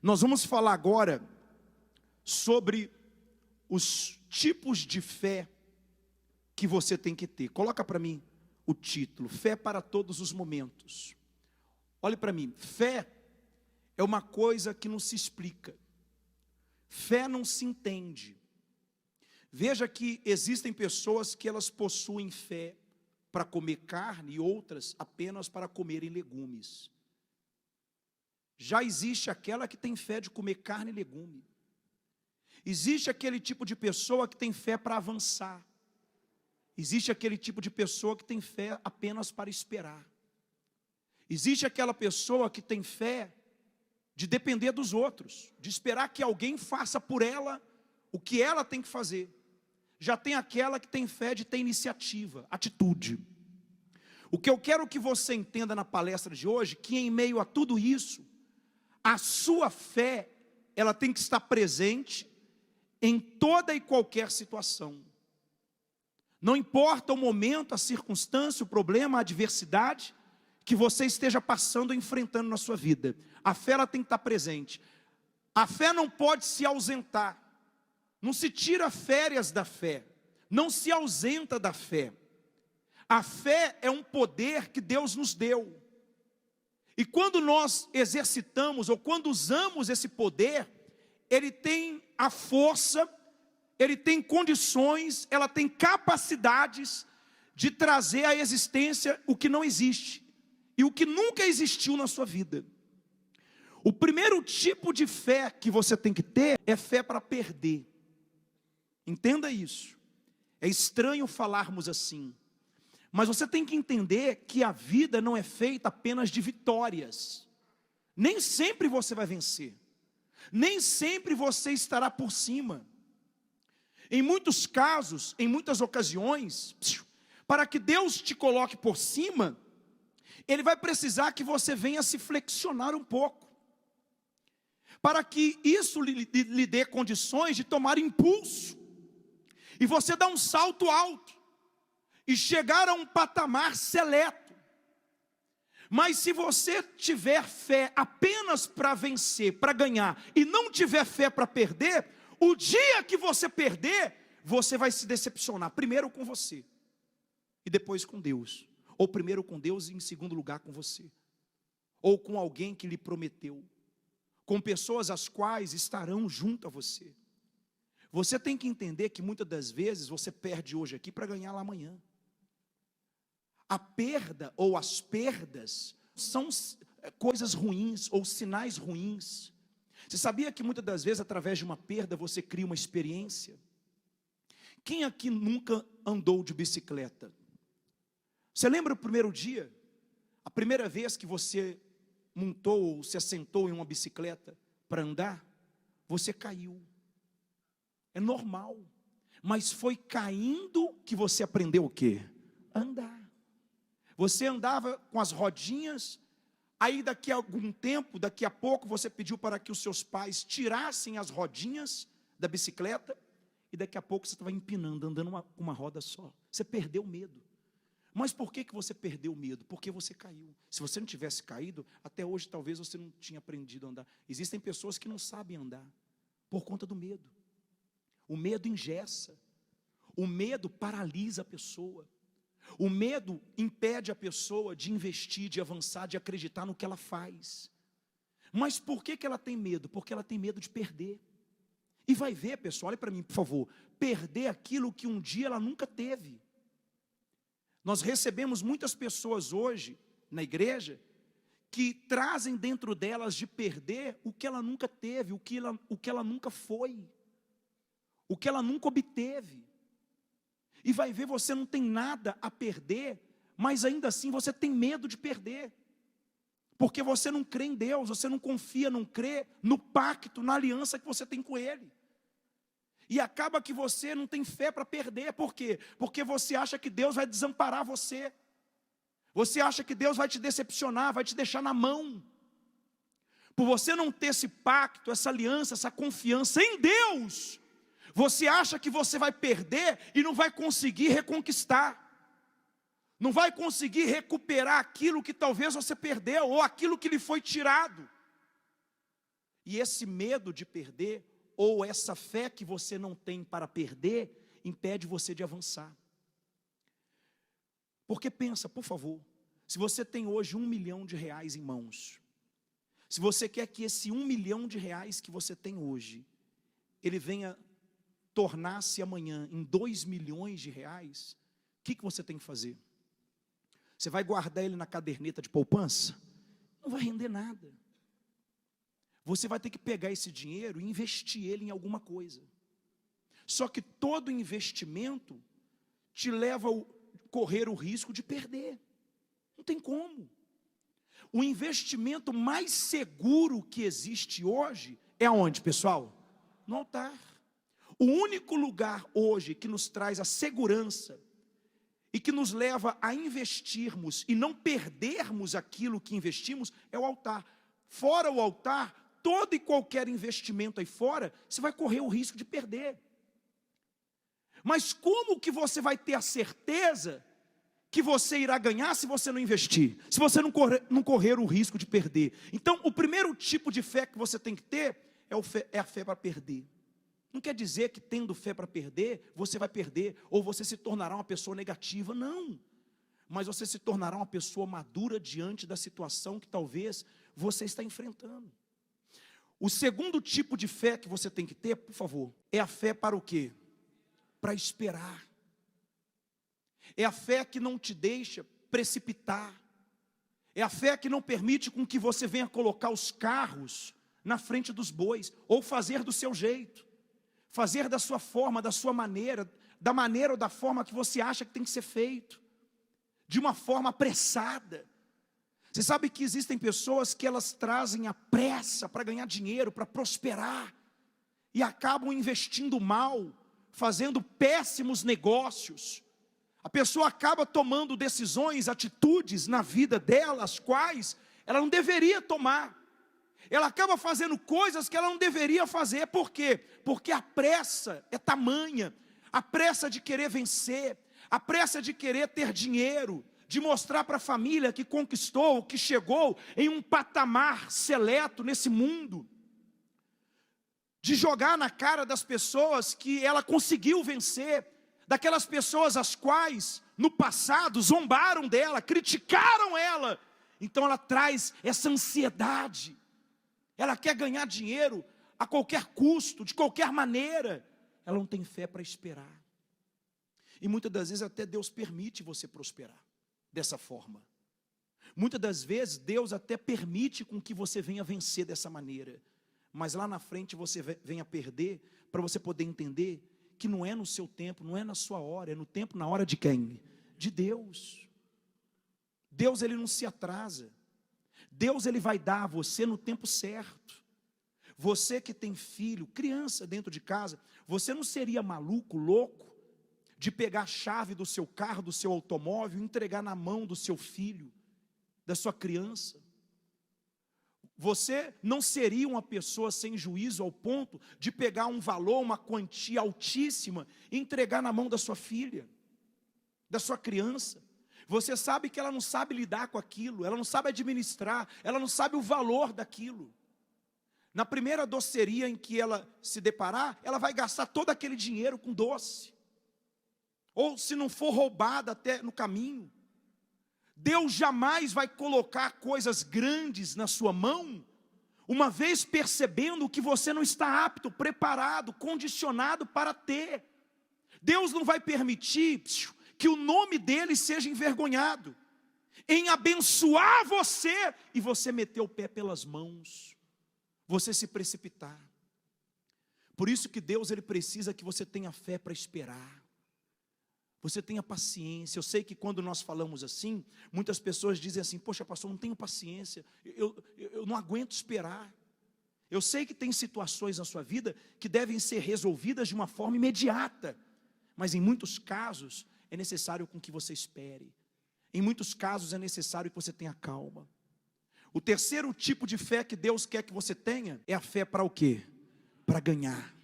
Nós vamos falar agora sobre os tipos de fé que você tem que ter. Coloca para mim o título: Fé para todos os momentos. Olhe para mim, fé é uma coisa que não se explica. Fé não se entende. Veja que existem pessoas que elas possuem fé para comer carne e outras apenas para comerem legumes. Já existe aquela que tem fé de comer carne e legume. Existe aquele tipo de pessoa que tem fé para avançar. Existe aquele tipo de pessoa que tem fé apenas para esperar. Existe aquela pessoa que tem fé de depender dos outros, de esperar que alguém faça por ela o que ela tem que fazer. Já tem aquela que tem fé de ter iniciativa, atitude. O que eu quero que você entenda na palestra de hoje, que em meio a tudo isso, a sua fé, ela tem que estar presente em toda e qualquer situação. Não importa o momento, a circunstância, o problema, a adversidade que você esteja passando ou enfrentando na sua vida. A fé, ela tem que estar presente. A fé não pode se ausentar. Não se tira férias da fé. Não se ausenta da fé. A fé é um poder que Deus nos deu. E quando nós exercitamos, ou quando usamos esse poder, ele tem a força, ele tem condições, ela tem capacidades de trazer à existência o que não existe e o que nunca existiu na sua vida. O primeiro tipo de fé que você tem que ter é fé para perder. Entenda isso. É estranho falarmos assim, mas você tem que entender que a vida não é feita apenas de vitórias. Nem sempre você vai vencer. Nem sempre você estará por cima. Em muitos casos, em muitas ocasiões, para que Deus te coloque por cima, Ele vai precisar que você venha se flexionar um pouco, para que isso lhe dê condições de tomar impulso, e você dar um salto alto, e chegar a um patamar seleto. Mas se você tiver fé apenas para vencer, para ganhar, e não tiver fé para perder, o dia que você perder, você vai se decepcionar, primeiro com você, e depois com Deus. Ou primeiro com Deus e em segundo lugar com você. Ou com alguém que lhe prometeu. Com pessoas as quais estarão junto a você. Você tem que entender que muitas das vezes você perde hoje aqui para ganhar lá amanhã. A perda ou as perdas são coisas ruins ou sinais ruins. Você sabia que muitas das vezes através de uma perda você cria uma experiência? Quem aqui nunca andou de bicicleta? Você lembra o primeiro dia? A primeira vez que você montou ou se assentou em uma bicicleta para andar? Você caiu. É normal. Mas foi caindo que você aprendeu o quê? A andar. Você andava com as rodinhas, aí daqui a algum tempo, daqui a pouco você pediu para que os seus pais tirassem as rodinhas da bicicleta, e daqui a pouco você estava empinando, andando com uma roda só. Você perdeu o medo. Mas por que você perdeu o medo? Porque você caiu. Se você não tivesse caído, até hoje talvez você não tinha aprendido a andar. Existem pessoas que não sabem andar, por conta do medo. O medo engessa. O medo paralisa a pessoa. O medo impede a pessoa de investir, de avançar, de acreditar no que ela faz. Mas por que ela tem medo? Porque ela tem medo de perder. E vai ver, pessoal, olha para mim, por favor. Perder aquilo que um dia ela nunca teve. Nós recebemos muitas pessoas hoje, na igreja, que trazem dentro delas de perder o que ela nunca teve, o que ela nunca foi. O que ela nunca obteve. E vai ver, você não tem nada a perder, mas ainda assim você tem medo de perder. Porque você não crê em Deus, você não confia, não crê no pacto, na aliança que você tem com Ele. E acaba que você não tem fé para perder. Por quê? Porque você acha que Deus vai desamparar você. Você acha que Deus vai te decepcionar, vai te deixar na mão. Por você não ter esse pacto, essa aliança, essa confiança em Deus, você acha que você vai perder e não vai conseguir reconquistar. Não vai conseguir recuperar aquilo que talvez você perdeu, ou aquilo que lhe foi tirado. E esse medo de perder, ou essa fé que você não tem para perder, impede você de avançar. Porque pensa, por favor, se você tem hoje R$1 milhão em mãos, se você quer que esse R$1 milhão que você tem hoje, ele venha tornar-se amanhã em R$2 milhões, o que você tem que fazer? Você vai guardar ele na caderneta de poupança? Não vai render nada. Você vai ter que pegar esse dinheiro e investir ele em alguma coisa. Só que todo investimento te leva a correr o risco de perder. Não tem como. O investimento mais seguro que existe hoje é aonde, pessoal? No altar. O único lugar hoje que nos traz a segurança e que nos leva a investirmos e não perdermos aquilo que investimos é o altar. Fora o altar, todo e qualquer investimento aí fora, você vai correr o risco de perder. Mas como que você vai ter a certeza que você irá ganhar se você não investir? Se você não correr o risco de perder. Então, o primeiro tipo de fé que você tem que ter é a fé para perder. Não quer dizer que tendo fé para perder, você vai perder, ou você se tornará uma pessoa negativa, não. Mas você se tornará uma pessoa madura diante da situação que talvez você está enfrentando. O segundo tipo de fé que você tem que ter, por favor, é a fé para o quê? Para esperar. É a fé que não te deixa precipitar. É a fé que não permite com que você venha colocar os carros na frente dos bois, ou fazer do seu jeito. Fazer da sua forma, da sua maneira, da maneira ou da forma que você acha que tem que ser feito, de uma forma apressada. Você sabe que existem pessoas que elas trazem a pressa para ganhar dinheiro, para prosperar, e acabam investindo mal, fazendo péssimos negócios. A pessoa acaba tomando decisões, atitudes na vida dela, as quais ela não deveria tomar. Ela acaba fazendo coisas que ela não deveria fazer. Por quê? Porque a pressa é tamanha, a pressa de querer vencer, a pressa de querer ter dinheiro, de mostrar para a família que conquistou, que chegou em um patamar seleto nesse mundo, de jogar na cara das pessoas que ela conseguiu vencer, daquelas pessoas as quais no passado zombaram dela, criticaram ela. Então ela traz essa ansiedade. Ela quer ganhar dinheiro a qualquer custo, de qualquer maneira. Ela não tem fé para esperar. E muitas das vezes até Deus permite você prosperar dessa forma. Muitas das vezes Deus até permite com que você venha vencer dessa maneira. Mas lá na frente você venha perder, para você poder entender que não é no seu tempo, não é na sua hora, é no tempo, na hora de quem? De Deus. Deus, ele não se atrasa. Deus, ele vai dar a você no tempo certo. Você que tem filho, criança dentro de casa, você não seria maluco, louco, de pegar a chave do seu carro, do seu automóvel, e entregar na mão do seu filho, da sua criança? Você não seria uma pessoa sem juízo ao ponto de pegar um valor, uma quantia altíssima, e entregar na mão da sua filha, da sua criança? Você sabe que ela não sabe lidar com aquilo, ela não sabe administrar, ela não sabe o valor daquilo. Na primeira doceria em que ela se deparar, ela vai gastar todo aquele dinheiro com doce. Ou se não for roubada até no caminho. Deus jamais vai colocar coisas grandes na sua mão, uma vez percebendo que você não está apto, preparado, condicionado para ter. Deus não vai permitir que o nome dele seja envergonhado, em abençoar você, e você meter o pé pelas mãos, você se precipitar. Por isso que Deus, ele precisa que você tenha fé para esperar, você tenha paciência. Eu sei que quando nós falamos assim, muitas pessoas dizem assim: poxa pastor, não tenho paciência, eu não aguento esperar. Eu sei que tem situações na sua vida que devem ser resolvidas de uma forma imediata, mas em muitos casos é necessário com que você espere. Em muitos casos é necessário que você tenha calma. O terceiro tipo de fé que Deus quer que você tenha é a fé para o quê? Para ganhar.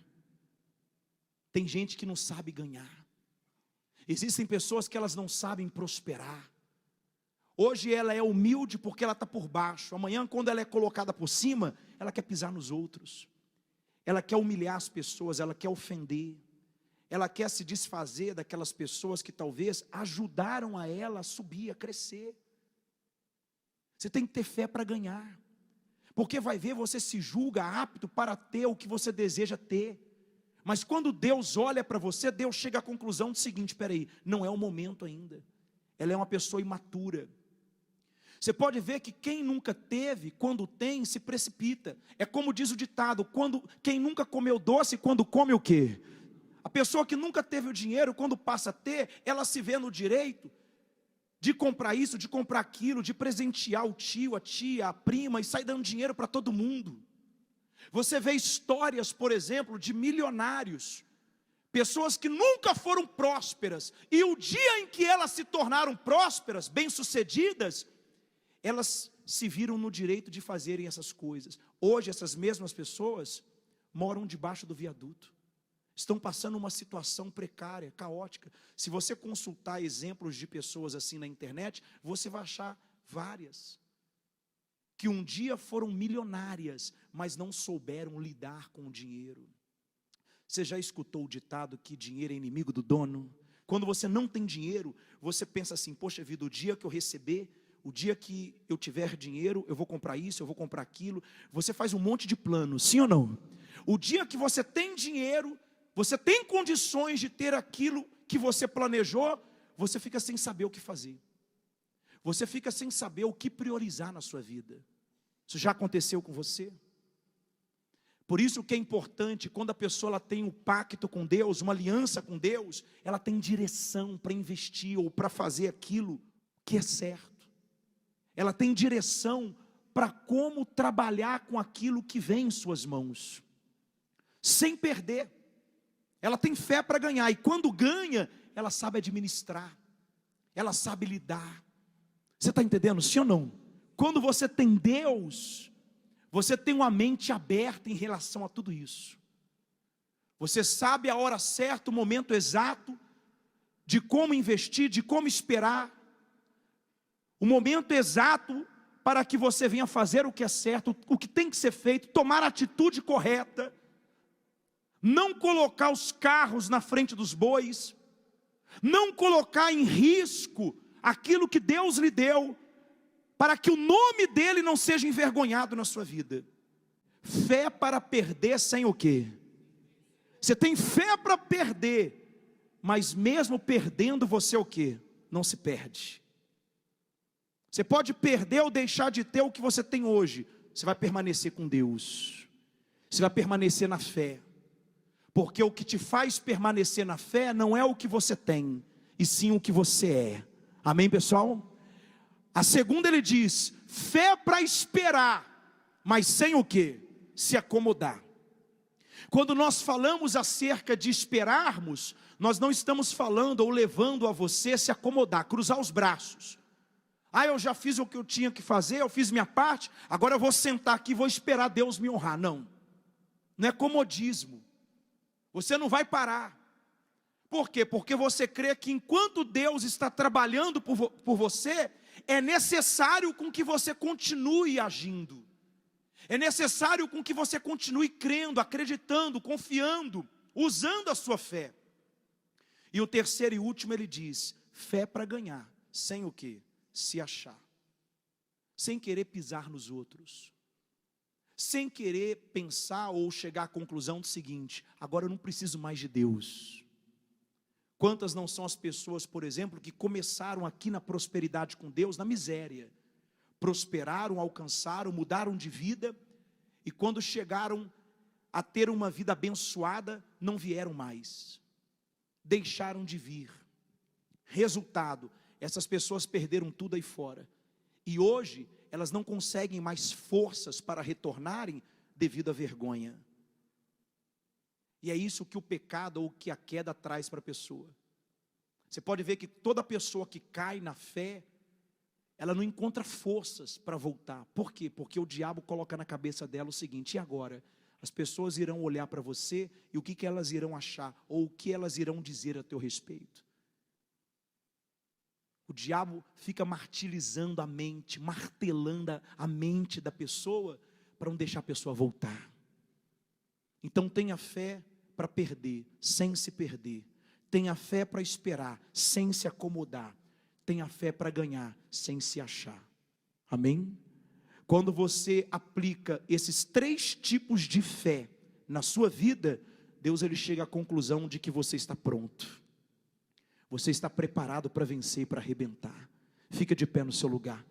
Tem gente que não sabe ganhar. Existem pessoas que elas não sabem prosperar. Hoje ela é humilde porque ela está por baixo. Amanhã, quando ela é colocada por cima, ela quer pisar nos outros. Ela quer humilhar as pessoas, ela quer ofender. Ela quer se desfazer daquelas pessoas que talvez ajudaram a ela a subir, a crescer. Você tem que ter fé para ganhar. Porque vai ver, você se julga apto para ter o que você deseja ter. Mas quando Deus olha para você, Deus chega à conclusão do seguinte: espera aí, não é o momento ainda. Ela é uma pessoa imatura. Você pode ver que quem nunca teve, quando tem, se precipita. É como diz o ditado: quem nunca comeu doce, quando come o quê? A pessoa que nunca teve o dinheiro, quando passa a ter, ela se vê no direito de comprar isso, de comprar aquilo, de presentear o tio, a tia, a prima, e sair dando dinheiro para todo mundo. Você vê histórias, por exemplo, de milionários, pessoas que nunca foram prósperas, e o dia em que elas se tornaram prósperas, bem-sucedidas, elas se viram no direito de fazerem essas coisas. Hoje essas mesmas pessoas moram debaixo do viaduto. Estão passando uma situação precária, caótica. Se você consultar exemplos de pessoas assim na internet, você vai achar várias que um dia foram milionárias, mas não souberam lidar com o dinheiro. Você já escutou o ditado que dinheiro é inimigo do dono? Quando você não tem dinheiro, você pensa assim: poxa vida, o dia que eu receber, o dia que eu tiver dinheiro, eu vou comprar isso, eu vou comprar aquilo. Você faz um monte de planos, sim ou não? O dia que você tem dinheiro, você tem condições de ter aquilo que você planejou, você fica sem saber o que fazer. Você fica sem saber o que priorizar na sua vida. Isso já aconteceu com você? Por isso que é importante, quando a pessoa ela tem um pacto com Deus, uma aliança com Deus, ela tem direção para investir ou para fazer aquilo que é certo. Ela tem direção para como trabalhar com aquilo que vem em suas mãos, sem perder. Ela tem fé para ganhar, e quando ganha, ela sabe administrar, ela sabe lidar. Você está entendendo, sim ou não? Quando você tem Deus, você tem uma mente aberta em relação a tudo isso. Você sabe a hora certa, o momento exato, de como investir, de como esperar, o momento exato para que você venha fazer o que é certo, o que tem que ser feito, tomar a atitude correta, não colocar os carros na frente dos bois, não colocar em risco aquilo que Deus lhe deu, para que o nome dele não seja envergonhado na sua vida. Fé para perder sem o quê? Você tem fé para perder, mas mesmo perdendo você o quê? Não se perde. Você pode perder ou deixar de ter o que você tem hoje, você vai permanecer com Deus, você vai permanecer na fé. Porque o que te faz permanecer na fé não é o que você tem, e sim o que você é. Amém, pessoal? A segunda ele diz: fé para esperar, mas sem o quê? Se acomodar. Quando nós falamos acerca de esperarmos, nós não estamos falando ou levando a você se acomodar, cruzar os braços. Ah, eu já fiz o que eu tinha que fazer, eu fiz minha parte, agora eu vou sentar aqui e vou esperar Deus me honrar. Não, não é comodismo. Você não vai parar. Por quê? Porque você crê que enquanto Deus está trabalhando por você, é necessário com que você continue agindo. É necessário com que você continue crendo, acreditando, confiando, usando a sua fé. E o terceiro e último ele diz: fé para ganhar, sem o quê? Se achar. Sem querer pisar nos outros. Sem querer pensar ou chegar à conclusão do seguinte: agora eu não preciso mais de Deus. Quantas não são as pessoas, por exemplo, que começaram aqui na prosperidade com Deus, na miséria, prosperaram, alcançaram, mudaram de vida, e quando chegaram a ter uma vida abençoada, não vieram mais, deixaram de vir. Resultado, essas pessoas perderam tudo aí fora, e hoje elas não conseguem mais forças para retornarem devido à vergonha. E é isso que o pecado ou que a queda traz para a pessoa. Você pode ver que toda pessoa que cai na fé, ela não encontra forças para voltar. Por quê? Porque o diabo coloca na cabeça dela o seguinte: e agora? As pessoas irão olhar para você, e o que elas irão achar? Ou o que elas irão dizer a teu respeito? O diabo fica martirizando a mente, martelando a mente da pessoa, para não deixar a pessoa voltar. Então tenha fé para perder, sem se perder. Tenha fé para esperar, sem se acomodar. Tenha fé para ganhar, sem se achar. Amém? Quando você aplica esses 3 tipos de fé na sua vida, Deus ele chega à conclusão de que você está pronto. Você está preparado para vencer, para arrebentar. Fica de pé no seu lugar.